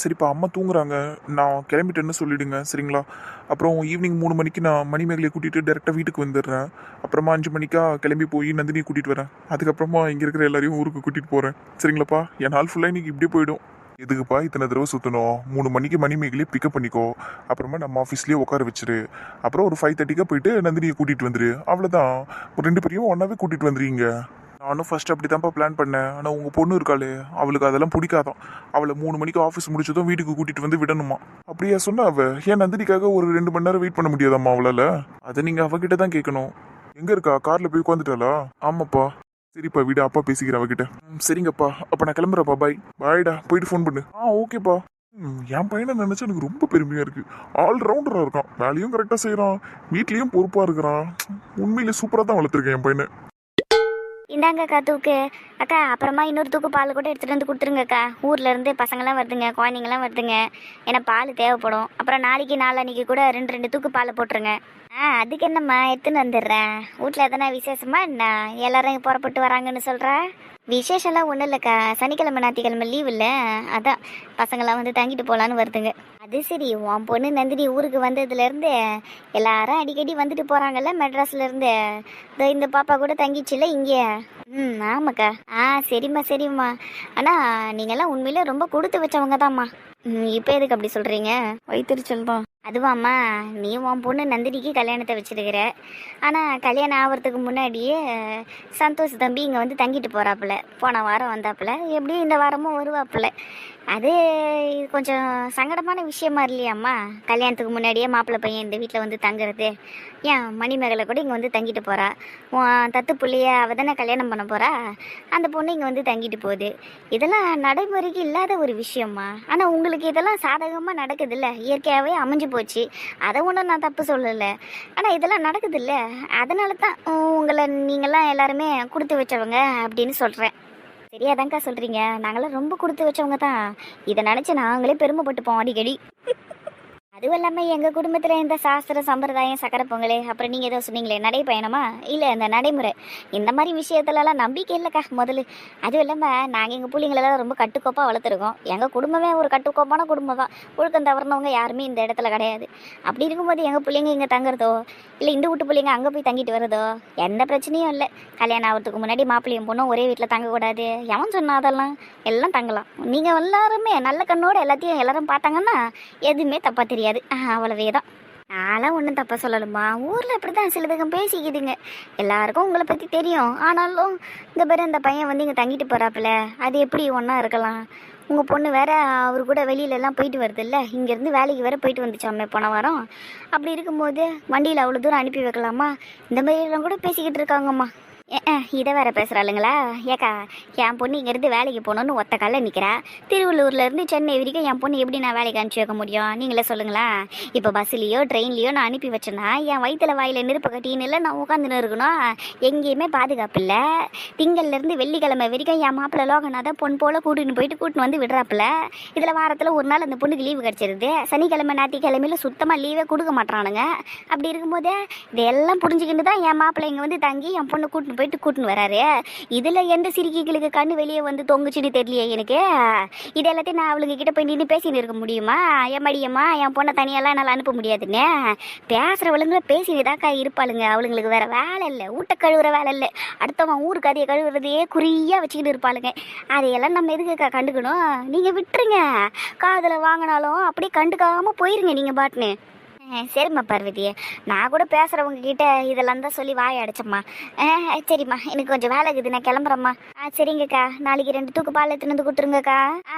சரிப்பா அம்மா தூங்குறாங்க. நான் கிளம்பிட்டேன்னு சொல்லிடுங்க சரிங்களா? அப்புறம் ஈவினிங் 3 மணிக்கு நான் மணிமேகலையை கூட்டிகிட்டு டேரெக்டாக வீட்டுக்கு வந்துடுறேன். அப்புறமா 5 மணிக்கா கிளம்பி போய் நந்தினியை கூட்டிகிட்டு வரேன். அதுக்கப்புறமா இங்கே இருக்கிற எல்லாரையும் ஊருக்கு கூட்டிகிட்டு போகிறேன் சரிங்களாப்பா? என் நாள் ஃபுல்லாக இன்னைக்கு இப்படியே போயிடும். எதுக்குப்பா இத்தனை தடவை சுற்றணும்? 3 மணிக்கு மணிமேகலையை பிக்கப் பண்ணிக்கோ. அப்புறமா நம்ம ஆஃபீஸ்லேயே உட்கார வச்சிரு. அப்புறம் ஒரு 5:30க்கா போயிட்டு நந்தினியை கூட்டிகிட்டு வந்துரு. அவ்வளோதான். ஒரு 2 பேரையும் ஒன்றாவே கூட்டிகிட்டு வந்துடுறீங்க. நானும் ஃபர்ஸ்ட் அப்படி தான்ப்பா பிளான் பண்ணேன். ஆனால் உங்கள் பொண்ணு இருக்காளே, அவளுக்கு அதெல்லாம் பிடிக்காதான். அவளை 3 மணிக்கு ஆஃபீஸ் முடிச்சதும் வீட்டுக்கு கூட்டிகிட்டு வந்து விடணுமா. அப்படியா சொன்னா அவ? ஏன் நந்தினிக்காக ஒரு 2 மணி நேரம் வெயிட் பண்ண முடியாதாம்மா அவளால? அதை நீங்கள் அவகிட்ட தான் கேட்கணும். எங்கே இருக்கா? காரில் போய் உட்காந்துட்டாளா? ஆமாப்பா. சரிப்பா விட, அப்பா பேசிக்கிறேன் அவகிட்ட. சரிங்கப்பா, அப்போ நான் கிளம்புறப்பா. பாய். பாய்டா, போயிட்டு ஃபோன் பண்ணு. ஓகேப்பா. என் பையனை நினைச்சா எனக்கு ரொம்ப பெருமையா இருக்கு. ஆல்ரவுண்டரா இருக்கான். வேலையும் கரெக்டாக செய்கிறான், வீட்லேயும் பொறுப்பாக இருக்கிறான். உண்மையிலே சூப்பராக தான் வளர்த்துருக்கேன் என் பையனை. இந்தாங்கக்கா தூக்கு. அக்கா அப்புறமா இன்னொரு தூக்கு பால் கூட எடுத்துகிட்டு வந்து கொடுத்துருங்கக்கா. ஊரில் இருந்து பசங்களாம் வருதுங்க, குழந்தைங்களாம் வருதுங்க. ஏன்னா பால் தேவைப்படும். அப்புறம் நாளைக்கு நாளன்னைக்கு கூட 2 தூக்கு பால் போட்டுருங்க. அதுக்கு என்னம்மா, எடுத்துன்னு வந்துடுறேன். வீட்டில் எதனா விசேஷமா என்ன? எல்லாரும் புறப்பட்டு வராங்கன்னு சொல்கிற? விசேஷம்லாம் ஒன்றும் இல்லைக்கா, சனிக்கிழமை ஞாயிற்றுக்கிழமை லீவ் இல்லை, அதான் பசங்களாம் வந்து தங்கிட்டு போகலான்னு வருதுங்க. அது சரி, உன் பொண்ணு நந்தினி ஊருக்கு வந்ததுலேருந்து எல்லாரும் அடிக்கடி வந்துட்டு போகிறாங்கல்ல மெட்ராஸ்லேருந்து. இந்த பாப்பா கூட தங்கிச்சுல இங்கே. ஆமாக்கா. சரிம்மா சரிம்மா. ஆனால் நீங்கள்லாம் உண்மையிலே ரொம்ப கொடுத்து வச்சவங்க தான்ம்மா. இப்போ எதுக்கு அப்படி சொல்கிறீங்க? வயிற்றுச்சல் தான். அதுவாம்மா, நீ உன் பொண்ணு நந்தினிக்கு கல்யாணத்தை வச்சிருக்கிற. ஆனால் கல்யாணம் ஆகிறதுக்கு முன்னாடியே சந்தோஷ் தம்பி இங்கே வந்து தங்கிட்டு போகிறாப்புல. போன வாரம் வந்தாப்புல, எப்படியும் இந்த வாரமும் வருவாப்புல. அது கொஞ்சம் சங்கடமான விஷயமா இல்லையாம்மா? கல்யாணத்துக்கு முன்னாடியே மாப்பிள்ளை பையன் இந்த வீட்டில் வந்து தங்குறது. ஏன் மணிமேகலை கூட இங்கே வந்து தங்கிட்டு போகிறா. உன் தத்து பிள்ளைய அவள் தானே கல்யாணம் பண்ண போகிறா. அந்த பொண்ணு இங்கே வந்து தங்கிட்டு போகுது. இதெல்லாம் நடைமுறைக்கு இல்லாத ஒரு விஷயம்மா. ஆனால் உங்களுக்கு இதெல்லாம் சாதகமாக நடக்குதுல்ல, இயற்கையாகவே அமைஞ்சு போச்சு. அதை ஒன்றும் நான் தப்பு சொல்லலை. ஆனால் இதெல்லாம் நடக்குதுல்ல, அதனால தான் உங்களை நீங்கள்லாம் எல்லாருமே கொடுத்து வச்சவங்க அப்படின்னு சொல்கிறேன். சரியாதாங்க்கா சொல்கிறீங்க. நாங்களாம் ரொம்ப கொடுத்து வச்சவங்க தான். இதை நினச்சி நாங்களே பெருமைப்பட்டுப்போம் அடிக்கடி. அதுவும் இல்லாமல் எங்கள் குடும்பத்தில் இந்த சாஸ்திர சம்பிரதாயம், சக்கரை பொங்கல், அப்புறம் நீங்கள் ஏதோ சொன்னீங்களே நடைப்பயணமா, இல்லை இந்த நடைமுறை, இந்த மாதிரி விஷயத்துலலாம் நம்பிக்கை இல்லைக்கா முதல்ல. அதுவும் இல்லாமல் நாங்கள் எங்கள் பிள்ளைங்களெல்லாம் ரொம்ப கட்டுக்கோப்பாக வளர்த்துருக்கோம். எங்கள் குடும்பமே ஒரு கட்டுக்கோப்பான குடும்பம் தான். ஒழுக்கம் தவறினவங்க யாருமே இந்த இடத்துல கிடையாது. அப்படி இருக்கும்போது எங்கள் பிள்ளைங்க இங்கே தங்குறதோ, இல்லை இந்த வீட்டு பிள்ளைங்க அங்கே போய் தங்கிட்டு வரதோ எந்த பிரச்சனையும் இல்லை. கல்யாணம் ஆகிறதுக்கு முன்னாடி மாப்பிள்ளையும் பொண்ணும் ஒரே வீட்டில் தங்கக்கூடாது எவன் சொன்னா? அதெல்லாம் எல்லாம் தங்கலாம். நீங்கள் எல்லாருமே நல்ல கண்ணோடு எல்லாத்தையும் எல்லாரும் பார்த்தாங்கன்னா எதுவுமே தப்பாக தெரியாது. அவ்வளவே தான். நான்லாம் ஒன்றும் தப்பாக சொல்லலுமா. ஊரில் அப்படி தான் சில பேகம் பேசிக்கிதுங்க. எல்லாருக்கும் உங்களை பற்றி தெரியும். ஆனாலும் இந்த பேர் இந்த பையன் வந்து இங்கே தங்கிட்டு போகிறாப்புல, அது எப்படி ஒன்றா இருக்கலாம்? உங்கள் பொண்ணு வேற அவர் கூட வெளியிலலாம் போயிட்டு வருது இல்லை, இங்கேருந்து வேலைக்கு வேற போயிட்டு வந்துச்சாமே போன வாரம். அப்படி இருக்கும்போது வண்டியில் அவ்வளோ தூரம் அனுப்பி வைக்கலாமா? இந்த மாதிரிலாம் கூட பேசிக்கிட்டு இருக்காங்கம்மா. இதை வேற பேசுகிறாளுங்களா? ஏக்கா, என் பொண்ணு இங்கேருந்து வேலைக்கு போகணுன்னு ஒத்த காலில் நிற்கிறா. திருவள்ளூர்லேருந்து சென்னை வரைக்கும் என் பொண்ணு எப்படி நான் வேலைக்கு அனுப்பிச்சி வைக்க முடியும்? நீங்களே சொல்லுங்களா? இப்போ பஸ்ஸுலேயோ ட்ரெயின்லேயோ நான் அனுப்பி வச்சேன்னா என் வயிற்றில் வாயில் நெருப்பு கட்டின்னு இல்லை நான் உட்காந்துன்னு இருக்கணும். எங்கேயுமே பாதுகாப்பு இல்லை. திங்கள்லேருந்து வெள்ளிக்கிழமை வரைக்கும் என் மாப்பிள்ளை லோகநாதன் பொண்ணு போல் கூட்டின்னு வந்து விடுறாப்புல. இதில் வாரத்தில் ஒரு நாள் அந்த பொண்ணுக்கு லீவு கிடச்சிருது. சனிக்கிழமை ஞாயிற்றுக்கிழமையில சுத்தமாக லீவே கொடுக்க மாட்டானுங்க. அப்படி இருக்கும்போது இதெல்லாம் புரிஞ்சுக்கிட்டு தான் என் மாப்பிள்ளை இங்கே வந்து தங்கி என் பொண்ணு கூட்டின்னு வராரு. இதுல எந்த சிரிக்கைகளுக்கு கண்ணு வெளியே வந்து தொங்குச்சுன்னு தெரியலையே எனக்கு. இது எல்லாத்தையும் நான் அவளுங்க கிட்ட போய் நின்று பேசின்னு இருக்க முடியுமா? எம்மாடியம்மா, என் பொண்ணை தனியெல்லாம் என்னால் அனுப்ப முடியாதுன்னு பேசுகிறவளுங்க பேசினதாக்கா இருப்பாளுங்க. அவளுங்களுக்கு வேற வேலை இல்லை, ஊட்ட கழுவுற வேலை இல்லை, அடுத்தவன் ஊருக்கு அதையை கழுவுறதையே குறியாக வச்சுக்கிட்டு இருப்பாளுங்க. அதையெல்லாம் நம்ம எதுக்குக்கா கண்டுக்கணும்? நீங்கள் விட்டுருங்க. காதில் வாங்கினாலும் அப்படியே கண்டுக்காமல் போயிருங்க நீங்கள் பாட்டுன்னு. சரிம்மா பார்வதி, நான் கூட பேசுகிறவங்க கிட்ட இதெல்லாம் தான் சொல்லி வாய அடைச்சம்மா. சரிம்மா, எனக்கு கொஞ்சம் வேலை இருக்குது, நான் கிளம்புறேம்மா. சரிங்கக்கா, நாளைக்கு 2 தூக்கு பால் எடுத்துன்னு வந்து கொடுத்துருங்கக்கா.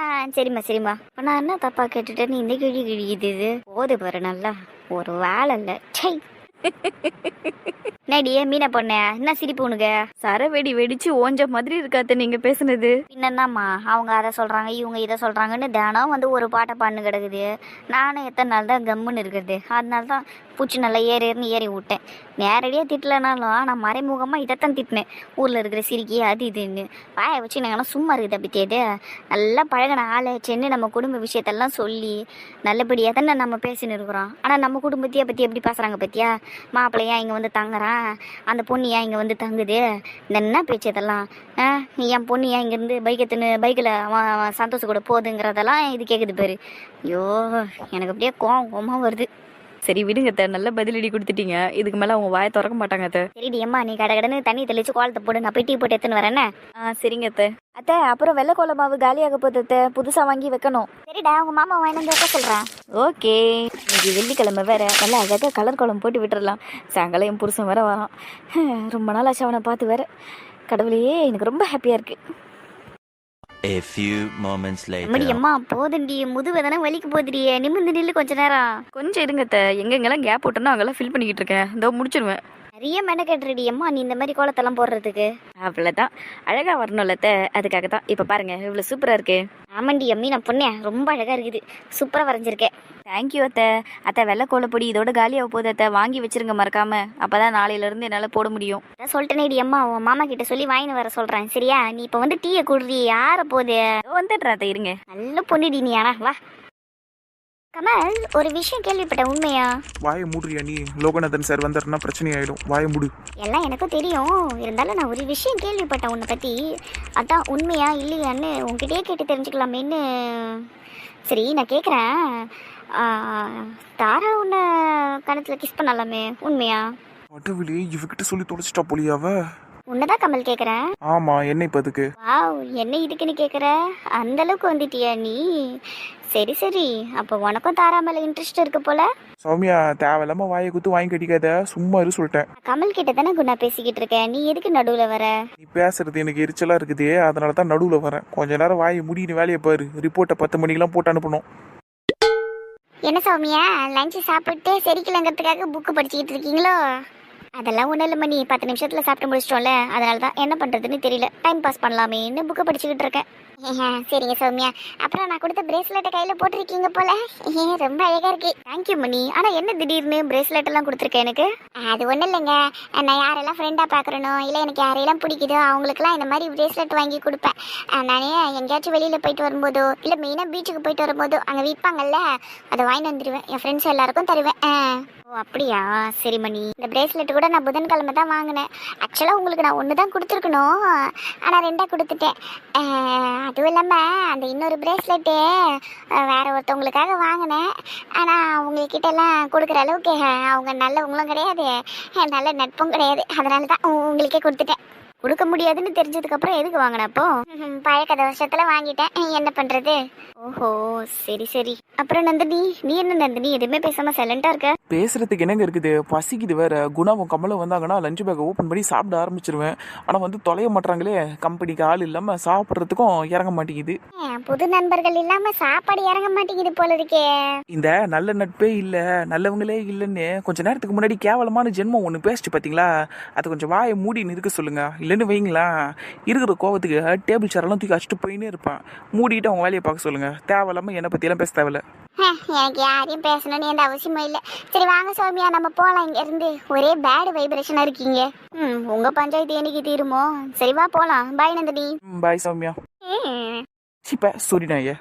சரிம்மா சரிம்மா. இப்போ நான் என்ன தப்பா கேட்டுட்டேன்னு இந்த கிழி கிழிக்குது. போது பாரு, நல்லா ஒரு வேலை இல்லை. சை நடியே மீனை பொண்ணு, என்ன சிரிப்பு உனக்கு? சரவெடி வெடிச்சு ஓஞ்ச மாதிரி இருக்காத்த நீங்க பேசுனது. என்னம்மா, அவங்க அதை சொல்றாங்க இவங்க இதை சொல்றாங்கன்னு தினம் வந்து ஒரு பாட்டை பாட்டு கிடக்குது. நானும் எத்தனை நாள் தான் கம்முன்னு இருக்கிறது. அதனால தான் பூச்சி நல்லா ஏறின்னு ஏறி விட்டேன். நேரடியாக திட்டலனாலும் நான் மறைமுகமாக இதைத்தான் திட்டினேன். ஊரில் இருக்கிற சிரிக்கி அது இதுன்னு வாயை வச்சு நாங்கள்லாம் சும்மா இருக்குது அப்படித்தேது. நல்லா பழகின ஆளை சென்று நம்ம குடும்ப விஷயத்தெல்லாம் சொல்லி நல்லபடியாக தானே நம்ம பேசின்னு இருக்கிறோம். ஆனால் நம்ம குடும்பத்தையே பற்றி எப்படி பேசுகிறாங்க பற்றியா? மாப்பிள்ளை ஏன் இங்கே வந்து தங்குறான், அந்த பொண்ணு ஏன் இங்கே வந்து தங்குது, இந்த என்ன பேச்சு இதெல்லாம்? என் பொண்ணு ஏன் இங்கேருந்து பைக்கில் அவன் சந்தோஷம் கூட போகுதுங்கிறதெல்லாம் இது கேட்குது பேர். ஐயோ எனக்கு அப்படியே கோவமாக வருது. சரி விடுங்க அத்தை, நல்ல பதிலடி கொடுத்துட்டீங்க. இதுக்கு மேலே அவங்க வாயை திறக்க மாட்டாங்க அத்தை. சரிடி அம்மா, நீ கடகடன்னு தண்ணி தெளிச்சு கோலத்தை போடு, நான் போய் டீ போட்டு எடுத்துன்னு வரேன்னே. சரிங்க அத்தை. அத்தை அப்புறம் வெள்ளை கோல மாவு காலியாக போகுது அத்தை, புதுசாக வாங்கி வைக்கணும். சரிடா, உங்கள் மாமா வாங்கி வைக்க சொல்கிறேன். ஓகே. இன்னைக்கு வெள்ளிக்கிழமை வேற, நல்லா அழகாக கலர் கோலம் போட்டு விட்டுறலாம். சாயங்காலம் என் புருஷன் வேற வரான். ரொம்ப நாள் ஆச்சு அவனை பார்த்து வேற. கடவுளையே, எனக்கு ரொம்ப ஹாப்பியாக இருக்குது. A few moments later. அம்மா போதுண்டி, முதுகு தானே வலிக்கு போதுடியே, நிமிர்ந்து நில்லு கொஞ்ச நேரம். கொஞ்சம் இருங்க அத்தை, எங்கெங்கெல்லாம் கேப் போட்டோன்னா அங்கெல்லாம் ஃபில் பண்ணிக்கிட்டு இருக்கேன். இதோ முடிச்சிடுவேன். நிறைய மெனக்கட்டுறடி அம்மா நீ இந்த மாதிரி கோலத்தெல்லாம் போடுறதுக்கு. அவ்வளோதான், அழகாக வரணும்ல அத்தை, அதுக்காக தான். இப்போ பாருங்க இவ்வளோ சூப்பராக இருக்கு. ஆமாண்டி அம்மி, நான் பொண்ணே ரொம்ப அழகாக இருக்குது, சூப்பராக வரைஞ்சிருக்கேன். தேங்க்யூ அத்தை. அத்தை வெள்ளை கோலப்பொடி இதோட காலியாக போகுது அத்தை, வாங்கி வச்சிருங்க மறக்காம. அப்பதான் நாளையிலேருந்து என்னால் போட முடியும். அதான் சொல்லிட்டேனேடி அம்மா, உன் மாமா கிட்ட சொல்லி வாங்கின்னு வர சொல்கிறேன் சரியா? நீ இப்போ வந்து டீயை குடுறி, யார போகுது? வந்துடுறேன் அத்தை, இருங்க. நல்ல பொண்ணுடி நீ. ஆனா வா கமல், ஒரு விஷயம் கேள்விப்பட்ட, உண்மையா? வாயை மூடுறியா நீ? லோகநாதன் சார் வந்தாருன்னா பிரச்சனை ஆயிடும். வாயை மூடு. எல்லாம் எனக்கும் தெரியும், இருந்தாலும் நான் ஒரு விஷயம் கேள்விப்பட்டேன் உன்னை பற்றி. அதான் உண்மையா இல்லையான்னு உன்கிட்டயே கேட்டு தெரிஞ்சுக்கலாமேன்னு. சரி நான் கேட்குறேன், தாரா உன்னை கணத்தில் கிஸ் பண்ணலாமே, உண்மையா? வடவிலே இவகிட்ட சொல்லி தொலைச்சிட்டா போலியாவ? உன்னதான் கமல் கேட்குறேன். ஆமா, என்ன இப்ப அதுக்கு? வாவ், என்ன இதுக்குன்னு கேட்குற? அந்த அளவுக்கு வந்துட்டியா நீ? சரி சரி, அப்போ உனக்கும் தாரா மேலே இன்ட்ரெஸ்ட் இருக்கு போல. சௌமியா, தேவையில்லாம வாயை குத்து வாங்கி கட்டிக்காத, சும்மா இரு சொல்லிட்டேன். கமல் கிட்ட தானே குணா பேசிக்கிட்டு இருக்கேன், நீ எதுக்கு நடுவில் வர? நீ பேசுறது எனக்கு எரிச்சலா இருக்குது, அதனால தான் நடுவுல வரேன். கொஞ்ச நேரம் வாயை முடின்னு வேலையை பாரு. ரிப்போர்ட்டை 10 மணிக்கெல்லாம் போட்டு அனுப்பணும். என்ன சௌமியா, லஞ்சு சாப்பிட்டு செரிக்கலங்கிறதுக்காக புக்கு படிச்சுக்கிட்டு இருக்கீங்களோ? அதெல்லாம் ஒன்றும் இல்லை மணி, 10 நிமிஷத்தில் சாப்பிட்டு முடிச்சிட்டோம்ல, அதனால தான் என்ன பண்ணுறதுன்னு தெரியல, டைம் பாஸ் பண்ணலாமேன்னு புக்கை படிச்சுக்கிட்டு இருக்கேன். சரிங்க சௌமியா, அப்புறம் நான் கொடுத்த பிரேஸ்லெட்டை கையில் போட்டிருக்கீங்க போல, ரொம்ப அழகாக இருக்கு. தேங்க்யூ மணி. ஆனால் என்ன திடீர்னு பிரேஸ்லெட் எல்லாம் கொடுத்துருக்கேன் எனக்கு? அது ஒன்றும் இல்லைங்க, நான் யாரெல்லாம் ஃப்ரெண்டாக பார்க்குறனோ இல்லை எனக்கு யாரையெல்லாம் பிடிக்குதோ அவங்களுக்குலாம் இந்த மாதிரி பிரேஸ்லெட் வாங்கி கொடுப்பேன். நான் எங்கேயாச்சும் வெளியில் போயிட்டு வரும்போதோ இல்லை மெயினாக பீச்சுக்கு போயிட்டு வரும்போதோ அங்கே விற்பாங்கல்ல, அதை வாங்கி வந்துடுவேன், என் ஃப்ரெண்ட்ஸ் எல்லாருக்கும் தருவேன். ஓ அப்படியா, சரி மணி. இந்த பிரேஸ்லெட் கூட நான் புதன்கிழமை தான் வாங்கினேன். ஆக்சுவலாக உங்களுக்கு நான் ஒன்று தான் கொடுத்துருக்கணும், ஆனால் 2 கொடுத்துட்டேன். அதுவும் இல்லாமல் அந்த இன்னொரு பிரேஸ்லெட்டு வேற ஒருத்தவங்களுக்காக வாங்கினேன். ஆனால் உங்ககிட்ட எல்லாம் கொடுக்குற அளவுக்கு அவங்க நல்லவங்களும் கிடையாது, நல்ல நட்பும் கிடையாது, அதனால தான் உங்களுக்கே கொடுத்துட்டேன். கொடுக்க முடியாதுன்னு தெரிஞ்சதுக்கப்புறம் எதுக்கு வாங்கினப்போ? பழக்கத வருஷத்தில் வாங்கிட்டேன், என்ன பண்ணுறது? ஓஹோ சரி சரி. அப்புறம் நந்தினி, நீ என்ன நந்தினி எதுவுமே பேசாமல் சைலண்டாக இருக்க? பேசுறதுக்கு என்னங்க இருக்குது, பசிக்குது வேற. குணாவும் கமலும் வந்தாங்கன்னா லஞ்ச் பேக்கை ஓப்பன் பண்ணி சாப்பிட ஆரம்பிச்சிருவேன். ஆனால் வந்து தொலைய மாட்டாங்களே, கம்பெனிக்கு ஆள் இல்லாமல் சாப்பிட்றதுக்கும் இறங்க மாட்டேங்குது. புது நண்பர்கள் இல்லாமல் சாப்பாடு இறங்க மாட்டேங்குது போல இருக்கே. இந்த நல்ல நட்பே இல்லை, நல்லவங்களே இல்லைன்னு கொஞ்ச நேரத்துக்கு முன்னாடி கேவலமான ஜென்மம் ஒன்று பேசிட்டு பார்த்தீங்களா? அது கொஞ்சம் வாயை மூடின்னு இருக்க சொல்லுங்க. இல்லைன்னு வைங்களா, இருக்கிற கோவத்துக்கு டேபிள் சேரெல்லாம் தூக்கி வச்சுட்டு போயின்னே இருப்பேன். மூடிட்டு அவங்க வேலையை பார்க்க சொல்லுங்க. தேவையில்லாமல் என்னை பற்றியெல்லாம் பேச தேவையில்ல. எனக்கு யாரையும் பேசணும்னு எந்த அவசியமும் இல்லை. சரி வாங்க சௌமியா, நம்ம போகலாம். இங்கேருந்து ஒரே பேடு வைப்ரேஷனாக இருக்கீங்க. உங்கள் பஞ்சாயத்து என்னைக்கு தீருமோ? சரி வா போகலாம். பாய் நந்தினி. பாய் சௌமியா. சிப்ப சூரி நாயே.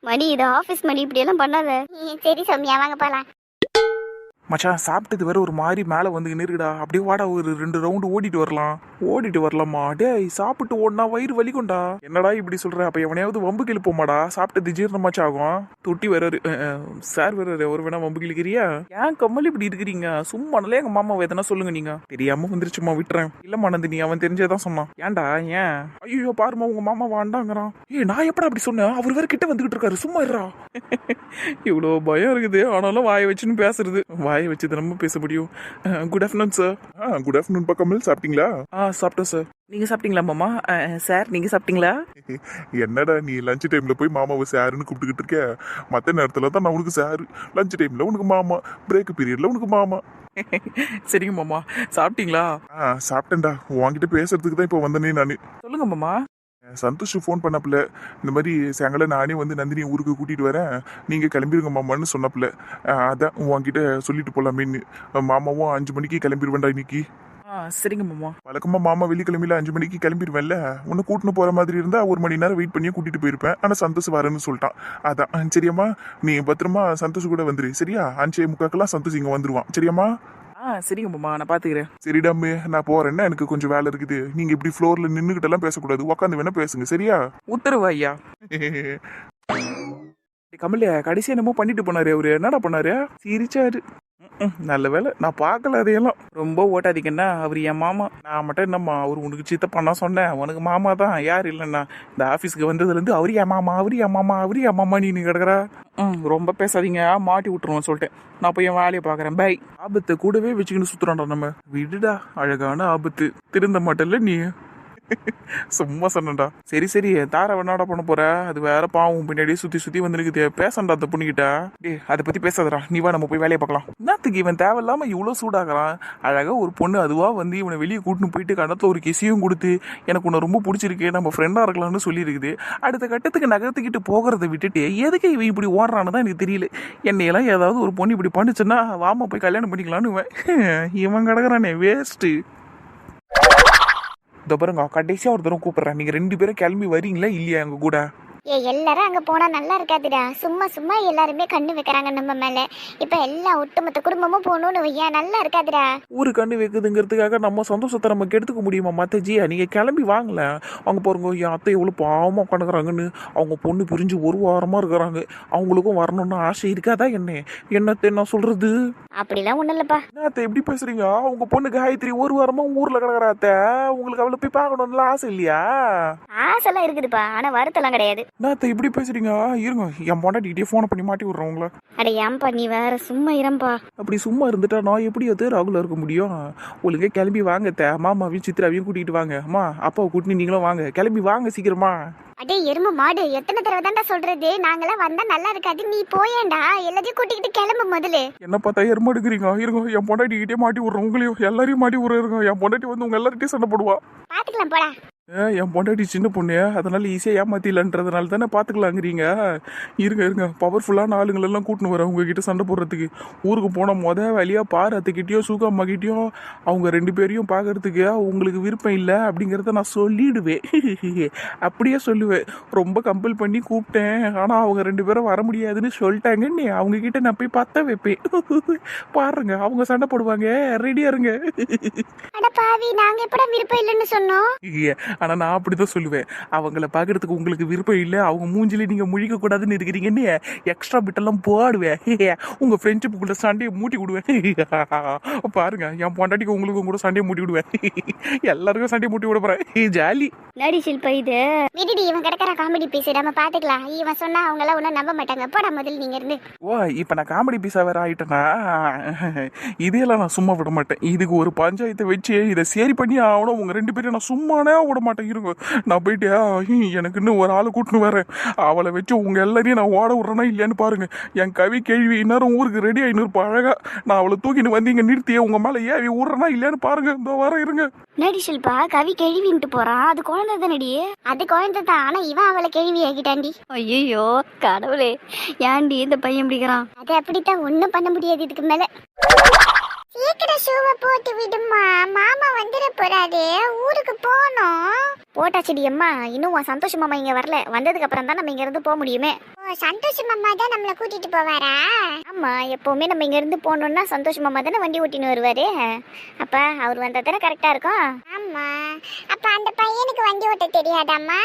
மணி, இது ஆஃபீஸ் மணி, இப்படியெல்லாம் பண்ணாத. சரி சௌமியா, வாங்க போகலாம். மச்சான், சாப்பிட்டது வேற ஒரு மாதிரி மேலே வந்து இருக்குடா. அப்படியே வாடா, ஒரு 2 ரவுண்டு ஓடிட்டு வரலாமா? டேய், சாப்பிட்டு ஓடினா வயிறு வலிக்கும்டா. என்னடா இப்படி சொல்ற? அப்ப எவனையாவது வம்பு கிழிப்போமாடா? சாப்பிட்டது ஜீரணமாச்சு ஆகும். தொட்டி வர்றாரு சார், வர்றாரு. ஒரு வேணா வம்பு கிழிக்கிறியா? ஏன் கம்மல் இப்படி இருக்கிறீங்க? சும்மா நல்ல எங்க மாமா எதனா சொல்லுங்க. நீங்க தெரியாம வந்துருச்சுமா, விட்டுறேன். இல்லம்மா நந்தினி, அவன் தெரிஞ்சதான் சொன்னான். ஏன்டா? ஏன்? ஐயோ பாருமா, உங்க மாமா வாண்டாங்கிறான். நான் எப்படா அப்படி சொன்னேன்? அவர் வேற கிட்ட வந்துகிட்டு இருக்காரு. சும்மா இருறா. இவ்வளோ பயம் இருக்குது, ஆனாலும் வாயை வச்சுன்னு பேசுறது. வாயை வச்சு நம்ம பேச முடியும். Good afternoon sir. Good afternoon Kamal, சாப்பிட்டீங்களா? சாப்பிட்டேன் சார். நீங்க சாப்பிட்டீங்களா மாமா? சார் நீங்க சாப்பிட்டீங்களா? என்னடா நீ லஞ்ச் டைம்ல போய் மாமாவை சாருன்னு கூப்பிட்டுக்கிட்டு இருக்க? மற்ற நேரத்துல தான் நான் உனக்கு சாரு, லஞ்ச் டைம்ல உனக்கு மாமா, பிரேக் பீரியட்ல உனக்கு மாமா. சரிங்க மாமா, சாப்பிட்டீங்களா? சாப்பிட்டேன்டா. உன்கிட்ட பேசுறதுக்கு தான் இப்போ வந்தனே நானு. சொல்லுங்க மாமா. சந்தோஷ் ஃபோன் பண்ணப்பில்ல, இந்த மாதிரி சாயங்காலம் நானே வந்து நந்தினி ஊருக்கு கூட்டிட்டு வரேன், நீங்க கிளம்பிருங்க மாமான்னு சொன்னப்பில்ல. அதான் உன்கிட்ட சொல்லிட்டு போலாமேன்னு. மாமாவும் 5 மணிக்கு கிளம்பிடுவேன்டா இன்னைக்கு. சரிங்க மாமா. வழக்கமா மாமா வெள்ளிக்கிழமையில 5 மணிக்கு கிளம்பிடுவேன்ல, உன்னை கூட்டின்னு போற மாதிரி இருந்தா 1 மணி நேரம் வெயிட் பண்ணி கூட்டிட்டு போயிருப்பேன். ஆனா சந்தோஷ் வரேன்னு சொல்லிட்டான். அதான் சரியாம்மா, நீ பத்திரமா சந்தோஷ் கூட வந்துரு சரியா? 5:45 சந்தோஷ் இங்க வந்துருவான் சரியாம்மா? சரிங்க மாமா, நான் பாத்துக்கிறேன். சரிடாமே, நான் போறேன்னா எனக்கு கொஞ்சம் வேலை இருக்குது. நீங்க இப்படி ஃப்ளோர்ல நின்னுகிட்டு எல்லாம் பேசக்கூடாது, உட்காந்து வேணா பேசுங்க சரியா? உத்தரவு ஐயா. கமலியா கடைசி என்னமோ பண்ணிட்டு போனாரு அவரு. என்னடா பண்ணாரு? சிரிச்சாரு. நல்ல வேலை நான் பார்க்கல அதையெல்லாம். ரொம்ப ஓட்டாதீங்கன்னா அவர் என் மாமா. நான் மட்டும் என்னம்மா அவர் உனக்கு சித்தப்பா சொன்னேன், உனக்கு மாமா தான். யார் இல்லைன்னா இந்த ஆஃபீஸ்க்கு வந்ததுலேருந்து அவரு என் மாமா, அவரு என் மாமா, அவரு என் மாமா நீ கிடக்குறா. ரொம்ப பேசாதீங்க, மாட்டி விட்டுருவோம் சொல்லிட்டேன். நான் போய் என் வேலையை பார்க்குறேன். பை. ஆபத்தை கூடவே வச்சுக்கின்னு சுற்றுறான்டா நம்ம. விடுடா, அழகான ஆபத்து. திருந்த மாட்டேல்ல நீ. சும்மா சொன்னடா. சரி தார வேணாடா பண்ண போற, அது வேற பாவம் பின்னாடியே சுத்தி வந்துருக்குது. பேசண்டா அந்த பொண்ணுகிட்ட. டே அதை பத்தி பேசாதடா, நீ வா நம்ம போய் வேலையை பார்க்கலாம். என்னத்துக்கு இவன் தேவையில்லாம இவ்வளவு சூடாகிறான்? அழகா ஒரு பொண்ணு அதுவா வந்து இவனை வெளியே கூட்டின்னு போயிட்டு கணத்துல ஒரு கிசியும் கொடுத்து எனக்கு உன்னை ரொம்ப பிடிச்சிருக்கு, நம்ம ஃப்ரெண்டா இருக்கலாம்னு சொல்லியிருக்குது. அடுத்த கட்டத்துக்கு நகர்த்திக்கிட்டு போகிறத விட்டுட்டு எதுக்கு இவன் இப்படி ஓடுறான்னு தான் எனக்கு தெரியல. என்னையெல்லாம் ஏதாவது ஒரு பொண்ணு இப்படி பண்ணுச்சுன்னா வாமா போய் கல்யாணம் பண்ணிக்கலான்னு இவன் கிடக்குறானே வேஸ்ட்டு. இந்த பாருங்க, கடைசியா ஒரு தடவை கூப்பிடுறேன். நீங்க 2 பேரும் கிளம்பி வரீங்களா இல்லையா எங்க கூட? எல்லாரும் அங்க போனா நல்லா இருக்காதுடா. சும்மா எல்லாருமே கண்ணு வைக்கிறாங்க நம்ம மேல. இப்ப எல்லா ஒட்டுமொத்த குடும்பமும் போகணும்னு வையா, நல்லா இருக்காதுடா. ஊரு கண்ணு வைக்குதுங்கிறதுக்காக நம்ம சந்தோஷத்தை நம்ம கெடுத்துக்க முடியுமா மத்தஜியா? நீங்க கிளம்பி வாங்கல. அவங்க பாருங்க, என் அத்தை எவ்வளவு பாவமா உட்காந்துக்கிறாங்கன்னு. அவங்க பொண்ணு பிரிஞ்சு 1 வாரமா இருக்கிறாங்க. அவங்களுக்கும் வரணும்னு ஆசை இருக்காதா என்னத்தை நான் சொல்றது? அப்படிலாம் ஒண்ணும் இல்லப்பா. அத்தை எப்படி பேசுறீங்க? அவங்க பொண்ணு காயத்ரி 1 வாரமா ஊர்ல கிடக்குறா அத்தை. உங்களுக்கு அவளை போய் பார்க்கணும்னு ஆசை இல்லையா? ஆசைலாம் இருக்குதுப்பா, ஆனா வருத்தெல்லாம் கிடையாது. அத்தை இப்படி பேசுறீங்க? இருங்க, என் பொண்டாட்டிக்கிட்டே போனை பண்ணி மாட்டி விடுறேன் உங்களை. அட ஏன்பா நீ வேற சும்மா இரும்பா. அப்படி சும்மா இருந்துட்டா நான் எப்படி அது ராகுல இருக்க முடியும்? ஒழுங்கா கிளம்பி வாங்க அத்தை. மாமாவையும் சித்ராவையும் கூட்டிகிட்டு வாங்க. அம்மா அப்பாவை கூட்டிட்டு நீங்களும் வாங்க. கிளம்பி வாங்க சீக்கிரமா. அடே எருமை மாடு, எத்தனை தடவை தான்டா சொல்றது? நாங்களாம் வந்தா நல்லா இருக்காது, நீ போயேண்டா. எல்லாத்தையும் கூட்டிக்கிட்டு கிளம்பு முதல்ல. என்ன பார்த்தா எருமை எடுக்கிறீங்க? இருங்க, என் பொண்டாட்டிக்கிட்டே மாட்டி விடுறேன். உங்களையும் எல்லாரையும் மாட்டி விடுறேன். என் பொண்டாட்டி வந்து உங்க எல்லார்கிட்டையும் சண்டை போடுவா. பாத்துக்கலாம் போடா. என் பொண்டாட்டி சின்ன பொண்ணு, அதனால ஈஸியாக ஏமாத்திலன்றதுனால தானே பார்த்துக்கலாங்கிறீங்க. இருங்க பவர்ஃபுல்லான ஆளுங்களெல்லாம் கூட்டின்னு வரேன் உங்ககிட்ட சண்டை போடுறதுக்கு. ஊருக்கு போன வேலையாக பாரு அத்தைக்கிட்டேயோ சூகாம்மா கிட்டேயோ அவங்க 2 பேரையும் பார்க்கறதுக்கு உங்களுக்கு விருப்பம் இல்லை அப்படிங்கிறத நான் சொல்லிடுவேன். அப்படியே சொல்லுவேன். ரொம்ப கம்பல் பண்ணி கூப்பிட்டேன், ஆனால் அவங்க 2 பேரும் வர முடியாதுன்னு சொல்லிட்டாங்கன்னு அவங்க கிட்ட நான் போய் பத்த வைப்பேன். பாருங்க, அவங்க சண்டை போடுவாங்க. ரெடியா இருங்க. அட பாவி, நாங்க எப்படா விருப்பம் இல்லைன்னு சொன்னோம்? ஆனால் நான் அப்படிதான் சொல்லுவேன். அவங்கள பார்க்கறதுக்கு உங்களுக்கு விருப்பம் இல்லை, அவங்க மூஞ்சில நீங்கள் முழிக்க கூடாதுன்னு இருக்கிறீங்கன்னு எக்ஸ்ட்ரா பிட்டெல்லாம் போடுவேன். உங்கள் ஃப்ரெண்ட்ஷிப்புக்குள்ள சண்டையை மூட்டி விடுவேன். பாருங்க, என் பொண்டாட்டிக்கு உங்களுக்கும் கூட சண்டையை மூட்டி விடுவேன். எல்லாருக்கும் சண்டையை மூட்டி விட போறேன். ஜாலி நடி ஷில்பா இது. விடுடி, இவன் கிடக்கிற காமெடி பீஸ் நம்ம பாத்துக்கலாம். இவன் சொன்னா அவங்க எல்லாம் ஒன்னும் நம்ப மாட்டாங்க. போடா முதல்ல நீங்க இருந்து. ஓ, இப்போ நான் காமெடி பீஸா வேற ஆயிட்டேனா? இதையெல்லாம் நான் சும்மா விட மாட்டேன். இதுக்கு ஒரு பஞ்சாயத்தை வச்சு இதை சரி பண்ணி ஆகணும். உங்க 2 பேரும் நான் சும்மானே விட மாட்டேன். இருங்க, நான் போயிட்டு எனக்கு இன்னும் ஒரு ஆளை கூட்டின்னு வரேன். அவளை வச்சு உங்க எல்லாரையும் நான் ஓட விட்றேன்னா இல்லையான்னு பாருங்க. என் கவி கேள்வி இந்நேரம் ஊருக்கு ரெடி ஆயின்னு இருப்பா அழகா. நான் அவளை தூக்கின்னு வந்தீங்க நிறுத்திய உங்க மேல ஏவி விட்றேன்னா இல்லையான்னு பாருங்க. இந்த வர இருங்க. நடி ஷில்பா, கவி கேள்வின்ட்டு போறான். அது குழந்தை தானடி. அது குழந்தை தான், ஆனா இவன் அவளை கேள்வி ஆகிட்டாண்டி. ஐயோ கடவுளே, ஏன்டி இந்த பையன் பிடிக்கிறான்? அது அப்படித்தான், ஒண்ணும் பண்ண முடியாது இதுக்கு மேல. சீக்கிரம் ஷூவை போட்டு விடுமா, மாமா வந்துட போறாரு. ஊருக்கு போனோம். போட்டாச்சுடி அம்மா. இன்னும் சந்தோஷ் மாமா இங்க வரல. வந்ததுக்கு அப்புறம் தான் நம்ம இங்க இருந்து போக முடியுமே. சந்தோஷ் மாமா தான் நம்மள கூட்டிட்டு போவாரா? ஆமா, எப்பவுமே நம்ம இங்க இருந்து போனோம்னா சந்தோஷ் மாமா தானே வண்டி ஓட்டின்னு வருவாரு. அப்ப அவர் வந்தா தானே கரெக்டா இருக்கும். ஆமா, அப்ப அந்த பையனுக்கு வண்டி ஓட்ட தெரியாதாம்மா?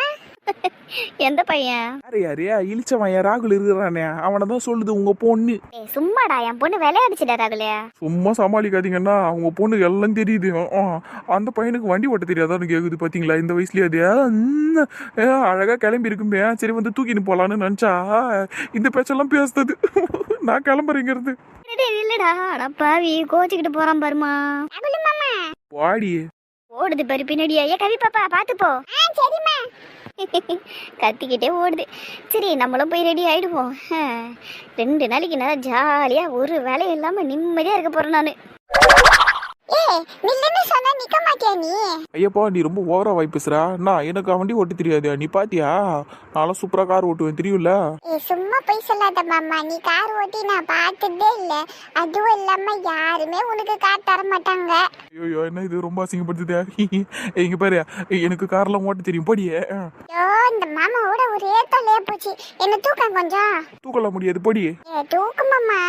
எந்த பையன்? யாரு இழிச்சவன் ராகுல் இருக்கிறானே, அவனை தான் சொல்லுது உங்க பொண்ணு. சும்மாடா, என் பொண்ணு விளையாடுச்சுடா ராகுலே. சும்மா சமாளிக்காதீங்கன்னா அவங்க பொண்ணுக்கு எல்லாம் தெரியுது. அந்த பையனுக்கு வண்டி ஓட்ட தெரியாதான்னு கேக்குது. பாத்தீங்களா இந்த வயசுலயே அது அழகா கிளம்பி இருக்குமே. சரி வந்து தூக்கின்னு போலான்னு நினைச்சா இந்த பேச்செல்லாம் பேசுறது. நான் கிளம்புறேங்கிறது. இல்லடா, அட பாவி, கோச்சிக்கிட்டு போறான் பாருமா. வாடி ஓடுது பாரு பின்னாடி. ஐயா கவி பாப்பா பாத்து போ. சரிம்மா. கத்திக்கிட்டே ஓடுது. சரி, நம்மளும் போய் ரெடி ஆயிடுவோம். 2 நாளைக்கு நல்லா ஜாலியா ஒரு வேலையும் இல்லாம நிம்மதியா இருக்க போறேன் நானு. நில்லுன்னு சொன்னா நிக்க மாட்டியா நீ? ஐயப்பா நீ ரொம்ப ஓவரா வாய் பேசுறா. நான் எனக்கு வண்டி ஓட்ட தெரியாது. நீ பாத்தியா? நான்லாம் சூப்பரா கார் ஓட்டுவேன் தெரியும்ல. சும்மா போய் சொல்லாத மாமா, நீ கார் ஓட்டி நான் பார்த்ததே இல்ல. அதுவும் இல்லாம யாருமே உனக்கு கார் தர மாட்டாங்க. ஐயோ என்ன இது ரொம்ப அசிங்கப்படுத்துதே. இங்க பாரு, எனக்கு கார்லாம் ஓட்ட தெரியும் படியே. ஐயோ இந்த மாமாவோட ஒரே தொல்லையா போச்சு. என்ன தூக்கம் கொஞ்சம். தூக்கலாம் முடியாது படி. தூக்கு மாமா.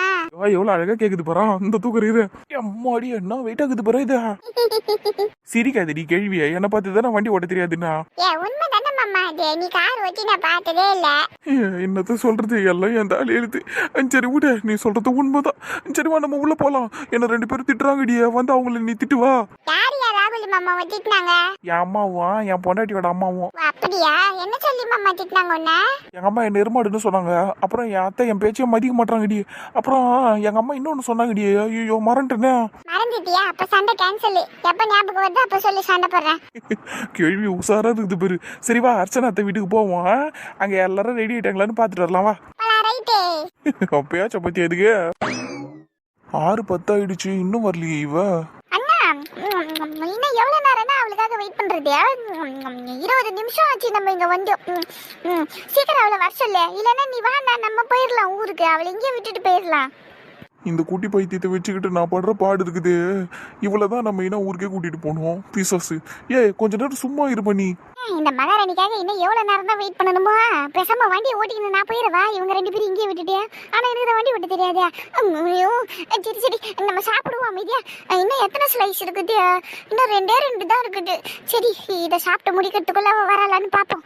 எவ்வளவு அழகா கேக்குது பாரா இந்த தூக்குறது. அம்மாடி என்ன வெயிட் ஆகுது பாரு இது. சிரிக்காதடி கேள்வியா, என்ன பார்த்து தானே வண்டி ஓட்ட தெரியாதுன்னா. உண்மை தானே மாமா, அது நீ கார் ஓட்டி நான் பார்த்ததே இல்ல. என்னத்த சொல்றது, எல்லாம் என் தாலி எழுத்து. சரி விட, நீ சொல்றது உண்மைதான். சரிவா நம்ம உள்ள போலாம். என்ன 2 பேரும் திட்டுறாங்கடியா, வந்து அவங்கள நீ திட்டுவா. யார் யார் ராகுல் மாமா திட்டினாங்க? என் அம்மாவும் என் பொண்டாட்டியோட அம்மாவும். அப்படியா? என்ன சொல்லி மாமா திட்டினாங்க உன்ன? எங்க அம்மா என்ன எருமாடுன்னு சொன்னாங்க. அப்புறம் என் அத்தை என் பேச்சையும் மதிக்க மாட்டாங்கடி. அப்புறம் எங்க அம்மா இன்னொன்னு சொன்னாங்கடி. ஐயோ மறந்துட்டேனே. மறந்துட்டியா? அப்ப சண்டை கேன்சல். எப்ப ஞாபகம் வருது அப்ப சொல்லி சண்டை போடுறேன். கேள்வி உசாரா இருக்குது பாரு. சரி வா, அர்ச்சனா அத்தை வீட்டுக்கு போவோம். அங்க எல்லாரும் ரெடி ஆயிட்டாங்களான்னு பாத்துட்டு வரலாம் வா. ரைட்டே. அப்பயாச்சும் பத்தி எதுக்கு 6:10 ஆயிடுச்சு இன்னும் வரலையே இவ. அண்ணா இன்னும் எவ்வளவு நேரம்னா அவளுக்காக வெயிட் பண்றது? 20 நிமிஷம் ஆச்சு நம்ம இங்க வந்து. சீக்கிரம் அவளை வர சொல்லு. இல்லன்னா நீ வா, நம்ம போயிடலாம் ஊருக்கு. அவளை இங்கே விட்டுட்டு போயிடலாம். இந்த குட்டி பைத்தியத்தை வச்சுக்கிட்டு நான் படுற பாடு இருக்குது. இவ்வளவுதான் நம்ம என்ன ஊருக்கே கூட்டிட்டு போனோம் பீசஸ். கொஞ்ச நேரம் சும்மா இருப்ப நீ. இந்த மகாராணிக்காக இன்னும் எவ்வளவு நேரம் தான் வெயிட் பண்ணணுமா? பேசாம வண்டி ஓட்டிக்கணும், நான் போயிடவா. இவங்க 2 பேரும் இங்கே விட்டுட்டே. ஆனா எனக்கு தான் வண்டி ஓட்ட தெரியாதே. ஐயோ சரி சரி நம்ம சாப்பிடுவோம் அமைதியா. இன்னும் எத்தனை ஸ்லைஸ் இருக்குது? இன்னும் 2 தான் இருக்குது. சரி இதை சாப்பிட்டு முடிக்கிறதுக்குள்ள அவ வரலான்னு பாப்போம்.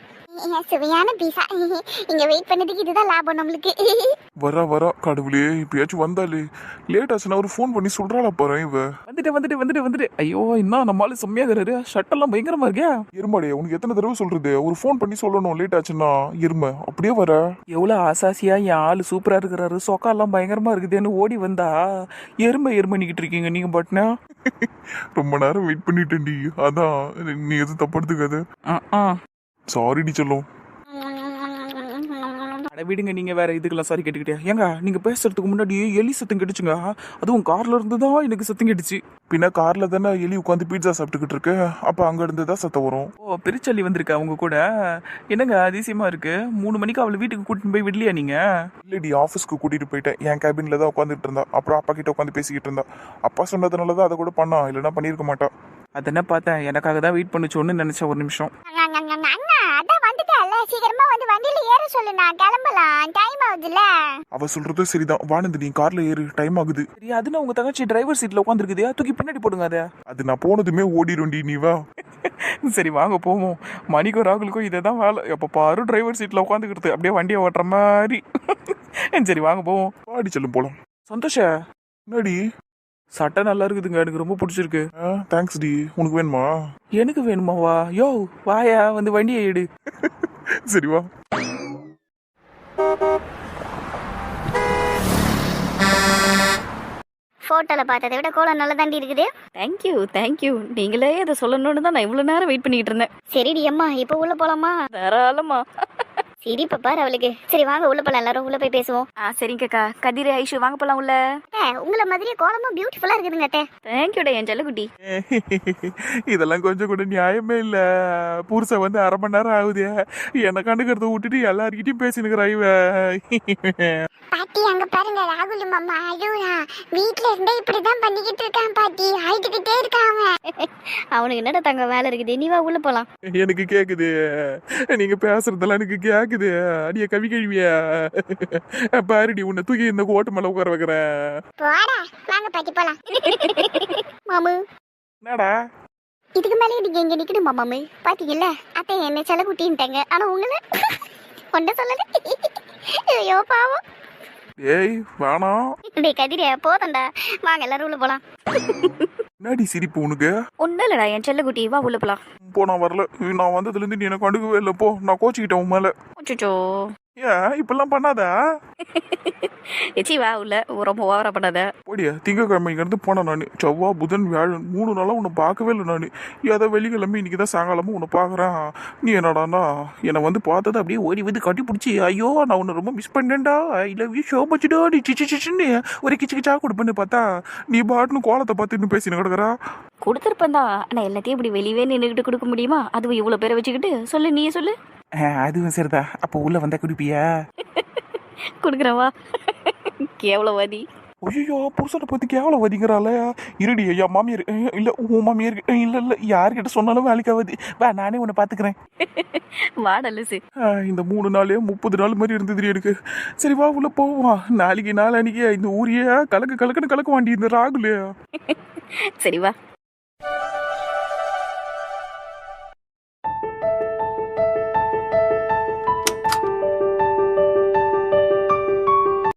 சுவையான பீஸா. இங்க வெயிட் பண்ணதுக்கு இதுதான் லாபம் நம்மளுக்கு. வரா கடவுளே, இப்பயாச்சும் வந்தாலே. லேட் ஆச்சுன்னா ஒரு ஃபோன் பண்ணி சொல்றாளா பாரு இவ. வந்துட்டு. ஐயோ என்ன நம்மளால செம்மையா தராரு. ஷட்டெல்லாம் பயங்கரமா இருக்கே. எருமாடே, உனக்கு எத்தனை தடவை சொல்றது? ஒரு ஃபோன் பண்ணி சொல்லணும் லேட் ஆச்சுன்னா. எருமை அப்படியே வர. எவ்வளவு ஆசாசியா என் ஆளு சூப்பரா இருக்கிறாரு, சொக்கா எல்லாம் பயங்கரமா இருக்குதுன்னு ஓடி வந்தா எருமைனிக்கிட்டு இருக்கீங்க நீங்க பாட்டுனா. ரொம்ப நேரம் வெயிட் பண்ணிட்டேன்டி, அதான். நீ எதுவும் தப்பு எடுத்துக்காது. சாரிடி சொல்லும். விடுங்க, நீங்க வேற இதுக்கெல்லாம் சாரி கேட்டுக்கிட்டே. ஏங்க நீங்க பேசுறதுக்கு முன்னாடி எலி சத்தம் கேட்டுச்சுங்க. அதுவும் கார்ல இருந்து தான் எனக்கு சத்தம் கேட்டுச்சு. பின்ன கார்ல தானே எலி உட்காந்து பீட்சா சாப்பிட்டுக்கிட்டு இருக்கு. அப்ப அங்க இருந்து தான் சத்தம் வரும். ஓ பெருச்சல்லி வந்திருக்கா அவங்க கூட. என்னங்க அதிசயமா இருக்கு. 3 மணிக்கு அவளை வீட்டுக்கு கூட்டிட்டு போய் விடலையா நீங்க? இல்லடி, ஆஃபீஸ்க்கு கூட்டிட்டு போயிட்டேன். என் கேபின்ல தான் உட்காந்துட்டு இருந்தா. அப்புறம் அப்பா கிட்ட உட்காந்து பேசிக்கிட்டு இருந்தா. அப்பா சொன்னதுனாலதான் அதை கூட பண்ணா, இல்லைன்னா பண்ணிருக்க மாட்டா. அதென்ன பார்த்தேன், எனக்காக தான் வெயிட் பண்ணிச்சோன்னு நினைச்சேன். ஒரு நிமிஷம். அதான் வந்துட்டல, சீக்கிரமா வந்து வண்டியில ஏற சொல்லு, நான் கிளம்பலாம். டைம் ஆகுதுல. அவ சொல்றது சரிதான். வானந்து நீ கார்ல ஏறு, டைம் ஆகுது. சரி, அதுனா உங்க தங்கச்சி டிரைவர் சீட்ல உட்காந்துருக்குதே, தூக்கி பின்னாடி போடுங்க. அது நான் போனதுமே ஓடிடும்டி, நீ வா. சரி வாங்க போவோம். மணிக்கும் ராகுலுக்கும் இதை தான் வேலை. எப்ப பாரு டிரைவர் சீட்ல உட்காந்துக்கிறது, அப்படியே வண்டியை ஓட்டுற மாதிரி. சரி வாங்க போவோம். பாடி செல்லும் போலாம். சந்தோஷ என்னடி சட்டை நல்லா இருக்குதுங்க, எனக்கு ரொம்ப பிடிச்சிருக்கு. தேங்க்ஸ் டி. உனக்கு வேணுமா? எனக்கு வேணுமாவா? யோ வாயா, வந்து வண்டியை எடு. சரி வா. போட்டோல பார்த்ததை விட கோலம் நல்லா தாண்டி இருக்குது. தேங்க்யூ. நீங்களே அதை சொல்லணும்னு தான் நான் இவ்வளவு நேரம் வெயிட் பண்ணிக்கிட்டு இருந்தேன். சரிடி அம்மா, இப்போ உள்ள போலாமா? தாராளமா. சரி பாரு அவளுக்கு. சரி வாங்க உள்ள போலாம், எல்லாரும் உள்ள போய் பேசுவோம். சரிங்கக்கா. கதிர் ஐஷு வாங்க போலாம் உள்ள. உங்களை மாதிரியே கோலமும் பியூட்டிஃபுல்லா இருக்குதுங்க. தேங்க்யூடா என் செல்லக்குட்டி. இதெல்லாம் கொஞ்சம் கூட நியாயமே இல்ல. புருஷன் வந்து 1/2 மணி நேரம் ஆகுது, என்ன கண்டுக்கிறத விட்டுட்டு எல்லார்கிட்டயும் பேசினுக்கிறா இவ. பாட்டி அங்க பாருங்க, ராகுல் மாமா அழுவா. வீட்ல இருந்தே இப்படிதான் பண்ணிக்கிட்டு இருக்கான் பாட்டி. ஆயிட்டுக்கிட்டே இருக்காங்க. அவனுக்கு என்னடா தங்க வேலை இருக்குது, நீ வா உள்ள போலாம். எனக்கு கேக்குது, நீங்க பேசுறதெல்லாம் எனக்கு கேக்குது. அடிய கவி கழுவியா பாருடி, உன்னை தூக்கி இந்த கோட்டு மேல உட்கார வைக்கிறேன். போடா, வாங்க பாட்டி போலாம். மாமு என்னடா இதுக்கு மேலே நீங்க இங்க நிக்கணுமா மாமு? பாத்தீங்கல்ல அத்தை என்ன செல்ல குட்டின்ட்டாங்க, ஆனா உங்களை கொண்ட சொல்லல. ஐயோ பாவம். ஏய் வேணாம். டேய் கதிரே போதண்டா, வாங்க எல்லாரும் உள்ள போலாம். என்னடி சிரிப்பு உனக்கு? ஒன்னும் இல்லடா என் செல்லக்குட்டி, வா உள்ள போலாம். போ, நான் வரல. நான் வந்ததுல இருந்து நீ எனக்கு கண்டுக்கவே இல்லை. போ, நான் கோச்சிக்கிட்டேன் உன் மேல. அச்சச்சோ. ஏன் இப்பெல்லாம் பண்ணாதா? எச்சி வா உள்ள ரொம்ப ஓவரா பண்ணாத. போடியா, திங்கக்கிழமைங்கிறது போனேன் நான். செவ்வாய் புதன் வியாழன் 3 நாளாக உன்னை பார்க்கவே இல்லை நான். ஏதோ வெள்ளிக்கிழமை இன்னைக்கு தான் சாயங்காலமும் உன்னை பார்க்குறேன். நீ என்னடாண்ணா என்னை வந்து பார்த்தது அப்படியே ஓடி வந்து கட்டி பிடிச்சி, ஐயோ நான் உன்னை ரொம்ப மிஸ் பண்ணேன்டா, ஐ லவ் யூ ஷோ மச்சுடா, நீ சிச்சின்னு ஒரு கிச்சா கொடுப்பேன்னு பார்த்தா நீ பாட்டுன்னு கோலத்தை பார்த்து இன்னும் பேசின்னு கிடக்குறா. கொடுத்துருப்பேன் தான், ஆனால் எல்லாத்தையும் இப்படி வெளியவே நின்றுக்கிட்டு கொடுக்க முடியுமா? அதுவும் இவ்வளோ பேரை வச்சுக்கிட்டு. சொல்லு, நீயே சொல்லு. அதுவும் சரிதா. அப்போ உள்ள வந்தா குடிப்பியா? கொடுக்குறவா கேவலவாதி. ஐயோ புருஷனை பத்தி கேவலம் வதிங்கிறாள. இருடி ஐயா மாமியார் இல்ல உன் மாமியார் இல்ல யார்கிட்ட சொன்னாலும் வேலைக்காவது. வா நானே உன்னை பாத்துக்கிறேன். வாடலுசு. இந்த 3 நாளே 30 நாள் மாதிரி இருந்தது எனக்கு. சரி வா உள்ள போவோம். நாளைக்கு நாள் அன்னைக்கு இந்த ஊரையே கலக்குன்னு கலக்க வாண்டி இந்த ராகுல. சரி வா.